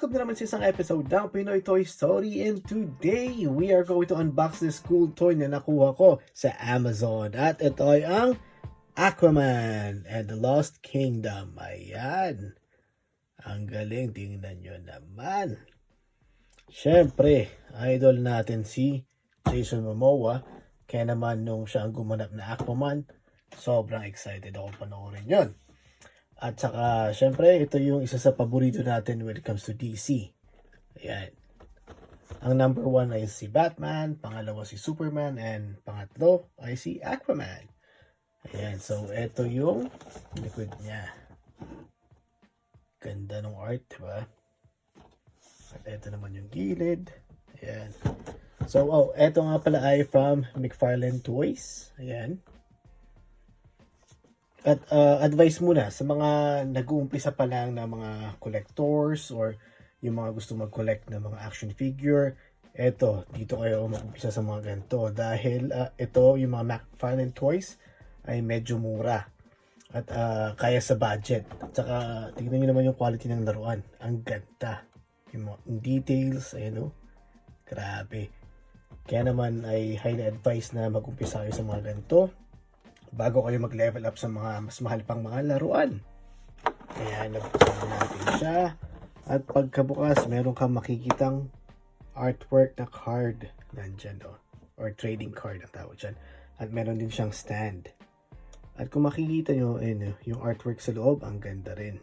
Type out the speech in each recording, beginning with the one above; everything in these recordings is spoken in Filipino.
welcome na naman sa isang episode ng Pinoy Toy Story, and today we are going to unbox this cool toy na nakuha ko sa Amazon. At ito ay ang Aquaman and the Lost Kingdom. Ayan. Ang galing, tingnan nyo naman. Siyempre, idol natin si Jason Momoa. Kaya naman nung siya ang gumanap na Aquaman, sobrang excited ako panoorin yun. At saka, syempre, ito yung isa sa paborito natin when it comes to DC. Ayan. Ang number 1 ay si Batman, pangalawa si Superman, and pangatlo ay si Aquaman. Ayan, so ito yung likod niya. Ganda ng art, diba? At ito naman yung gilid. Ayan. So, ito nga pala ay from McFarlane Toys. Ayan. At advice muna sa mga nag-uumpisa pa lang na mga collectors or yung mga gusto mag-collect ng mga action figure, dito kayo mag-umpisa sa mga ganito dahil ito, yung mga McFarlane Toys ay medyo mura at kaya sa budget. At saka tignan nyo naman yung quality ng laruan. Ang ganda. Yung mga details, ayan o. Grabe. Kaya naman ay highly advised na mag-umpisa kayo sa mga ganito bago kayo mag-level up sa mga mas mahal pang mga laruan. Kaya nabuksan natin siya. At pagkabukas, meron kang makikitang artwork na card nandyan, or trading card ang tawag dyan. At meron din siyang stand. At kung makikita nyo, yung artwork sa loob, ang ganda rin.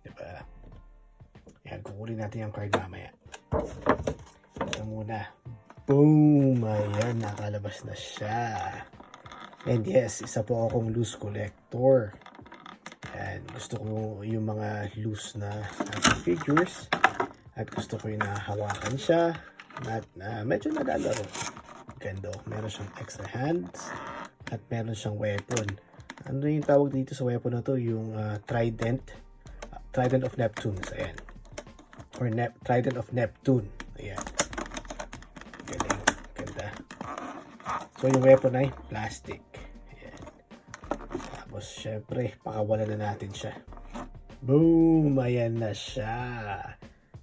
Diba? Yan, kukunin natin yung card mamaya. Ito muna. Boom! Ayan, nakalabas na siya. And yes, isa po akong loose collector. And gusto ko yung mga loose na action figures. At gusto ko yung nahawakan siya. At medyo nalalaro. Ganda. Meron siyang extra hands. At meron siyang weapon. Ano yung tawag dito sa weapon na to? Yung Trident. Trident of Neptune. Ayan. Or Trident of Neptune. Ayan. Galing. Ganda. So yung weapon ay plastic. Tapos, syempre, pakawalan na natin siya. Boom! Ayan na siya.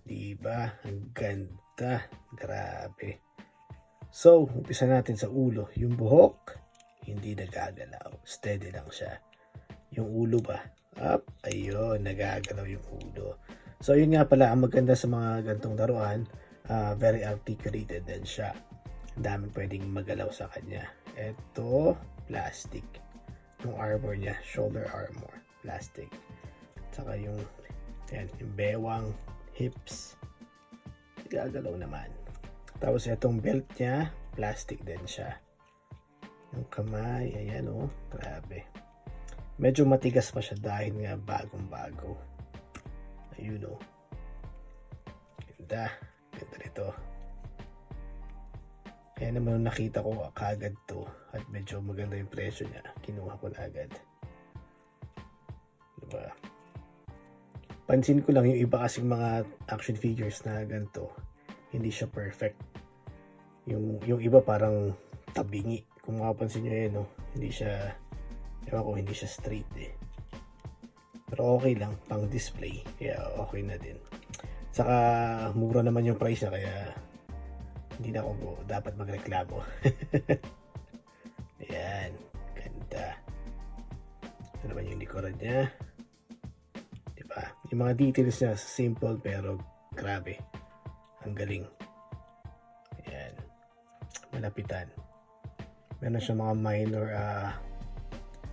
Diba? Ang ganda. Grabe. So, umpisa natin sa ulo. Yung buhok, hindi nagagalaw. Steady lang siya. Yung ulo ba? Up. Ayun, nagagalaw yung ulo. So, yun nga pala, ang maganda sa mga gantong laruan, very articulated din siya. Ang daming pwedeng magalaw sa kanya. Ito, plastic. Yung armor niya, shoulder armor, plastic. Saka yung bewang, hips, gagalaw naman. Tapos itong belt niya, plastic din siya. Yung kamay, ayan o, grabe. Medyo matigas pa siya dahil nga bagong-bago. Ayun o. Ganda, ganda nito. Kaya naman nakita ko kagad to at medyo maganda yung presyo niya, kinuha ko na agad. Diba? Pansin ko lang yung iba kasing mga action figures na ganito, hindi siya perfect. Yung iba parang tabingi. Kung makapansin nyo yun, hindi siya, hindi siya straight eh. Pero okay lang, pang display, kaya okay na din. Saka mura naman yung price niya, kaya hindi na ako dapat magreklamo. Ayan, ganda. Ito naman yung likuran niya. Diba? Yung mga details niya, simple pero grabe. Ang galing. Ayan. Malapitan. Meron siya mga minor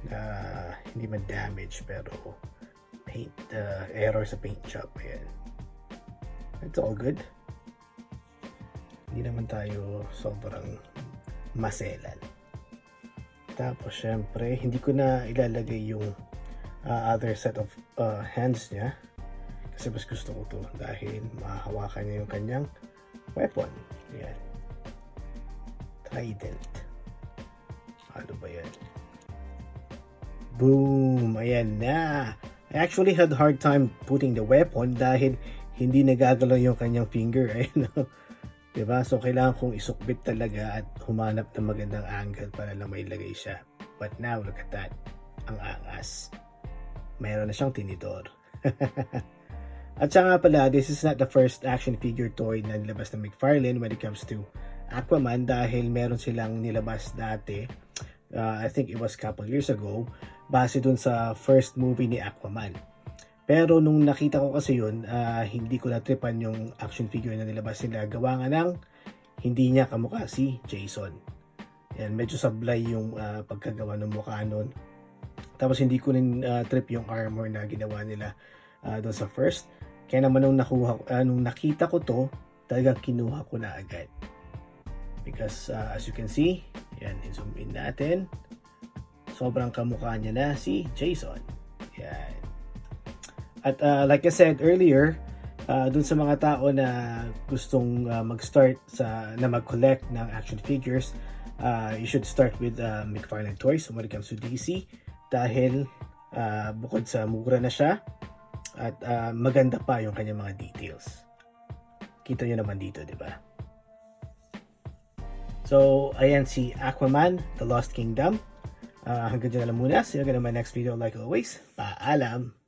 na hindi man damage pero paint, error sa paint job. Ayan. It's all good. Hindi naman tayo sobrang maselan. Tapos syempre, hindi ko na ilalagay yung other set of hands niya. Kasi mas gusto ko to dahil mahahawakan niya yung kanyang weapon. Ayan. Trident. Ano ba yan? Boom! Ayan na! I actually had hard time putting the weapon dahil hindi nagagalaw yung kanyang finger. Ayan. Diba? So, kailangan kong isukbit talaga at humanap ng magandang angle para lang mailagay siya. But now, look at that. Ang angas. Mayroon na siyang tinidor. At saka nga pala, this is not the first action figure toy na nilabas ng McFarlane when it comes to Aquaman, dahil meron silang nilabas dati, I think it was couple years ago, base dun sa first movie ni Aquaman. Pero nung nakita ko kasi yun, hindi ko natripan yung action figure na nilabas nila. Gawa nga ng hindi niya kamukha si Jason. Yan, medyo sablay yung pagkagawa ng mukha nun. Tapos hindi ko rin trip yung armor na ginawa nila doon sa first. Kaya naman nung nakita ko to, talagang kinuha ko na agad. Because as you can see, yan, zoom in natin. Sobrang kamukha niya na si Jason. Yan. At like I said earlier, dun sa mga tao na gustong mag-start na mag-collect ng action figures, you should start with McFarlane Toys when it comes to DC, dahil bukod sa mura na siya at maganda pa yung kanyang mga details. Kita nyo naman dito, di ba? So, ayan si Aquaman, The Lost Kingdom. Hanggang dyan na lang muna. See you again in my next video. Like always, paalam!